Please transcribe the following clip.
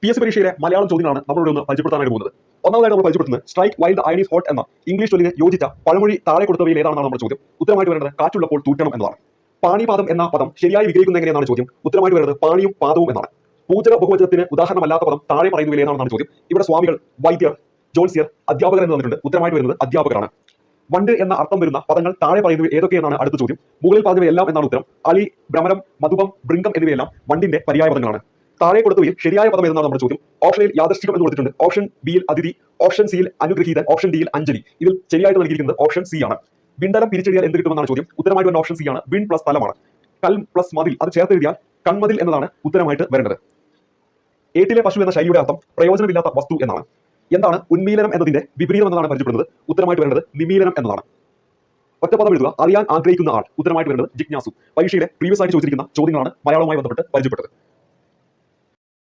PS പരീക്ഷയിലെ Malayalam ചോദ്യങ്ങളാണ് നമ്മളോട് ഒന്ന് പരിചയപ്പെടുത്താനായിട്ട് പോകുന്നത്. ഒന്നാമതായിട്ട് നമ്മൾ പരിചയപ്പെടുത്തുന്നത് strike while the iron is hot എന്ന ഇംഗ്ലീഷ് ചൊല്ലിന് യോജിച്ച പഴമൊഴി താഴെ കൊടുത്തവയിൽ ഏതാണെന്നാണ് നമ്മുടെ ചോദ്യം. ഉത്തരമായിട്ട് വരുന്നത് കാറ്റുള്ളപ്പോൾ തൂറ്റണം എന്നതാണ്. പാണിപാദം എന്ന പദം ശരിയായി വിഗ്രഹിക്കുന്നത് എങ്ങനെയാണ് ചോദ്യം. ഉത്തരമായിട്ട് വരുന്നത് പാണിയും പാദവും എന്നാണ്. പൂജക ബഹുവചനത്തിന് ഉദാഹരണമല്ലാത്ത പദം താഴെ പറയുന്നതിൽ ഏതാണെന്നാണ് ചോദ്യം. ഇവിടെ സ്വാമികൾ, വൈദ്യർ, ജ്യോത്സ്യർ, അധ്യാപകർ എന്ന് വന്നിട്ടുണ്ട്. ഉത്തരമായിട്ട് വരുന്നത് അധ്യാപകരാണ്. വണ്ട് എന്ന അർത്ഥം വരുന്ന പദങ്ങൾ താഴെ പറയുന്നത് ഏതൊക്കെയെന്നാണ് അടുത്ത ചോദ്യം. മുകളിൽ പറഞ്ഞവയെല്ലാം എന്നാണ് ഉത്തരം. അലി, ഭ്രമരം, മധുപം, ബൃങ്കം എന്നിവയെല്ലാം വണ്ടിന്റെ പര്യായ പദങ്ങളാണ്. താഴെ കൊടുത്തവയിൽ ശരിയായ പദം ഏതെന്നാണ് നമ്മുടെ ചോദ്യം. ഓപ്ഷനിൽ യാദൃശ്ചികം എന്ന് കൊടുത്തിട്ടുണ്ട്. ഓപ്ഷൻ ബിയിൽ അതിഥി, ഓപ്ഷൻ സിയിൽ അനുഗ്രഹീതൻ, ഓപ്ഷൻ ഡിയിൽ അഞ്ജലി. ഇതിൽ ശരിയായിട്ട് നൽകിയിരിക്കുന്നത് ഓപ്ഷൻ സി ആണ്. വിണ്ടലം പിരിച്ചെഴുതിയാൽ എന്ത് കിട്ടുമെന്നാണ് ചോദ്യം. ഉത്തരമായിട്ട് വരുന്ന ഓപ്ഷൻ സി ആണ്. വിൺ പ്ലസ് സ്ഥലമാണ്. കൽ പ്ലസ് മതിൽ അത് ചേർത്ത് എഴുതിയാൽ കൺമതിൽ എന്നതാണ് ഉത്തരമായിട്ട് വരേണ്ടത്. ഏട്ടിലെ പശു എന്ന ശൈലിയുടെ അർത്ഥം പ്രയോജനമില്ലാത്ത വസ്തു എന്നാണ്. എന്താണ് ഉന്മീലനം എന്നതിന്റെ വിപരീതം എന്നതാണ് പരിചയപ്പെടുന്നത്. ഉത്തരമായിട്ട് വരേണ്ടത് നിമീലനം എന്നതാണ്. ഒറ്റപ്പദം എഴുതുക. അറിയാൻ ആഗ്രഹിക്കുന്ന ആൾ. ഉത്തരമായിട്ട് വരുന്നത് ജിജ്ഞാസു. പരീക്ഷയിലെ പ്രീവിയസ് ആയിട്ട് ചോദിച്ചിരിക്കുന്ന ചോദ്യങ്ങളാണ് മലയാളവുമായി ബന്ധപ്പെട്ട് പരിചയപ്പെട്ടത്.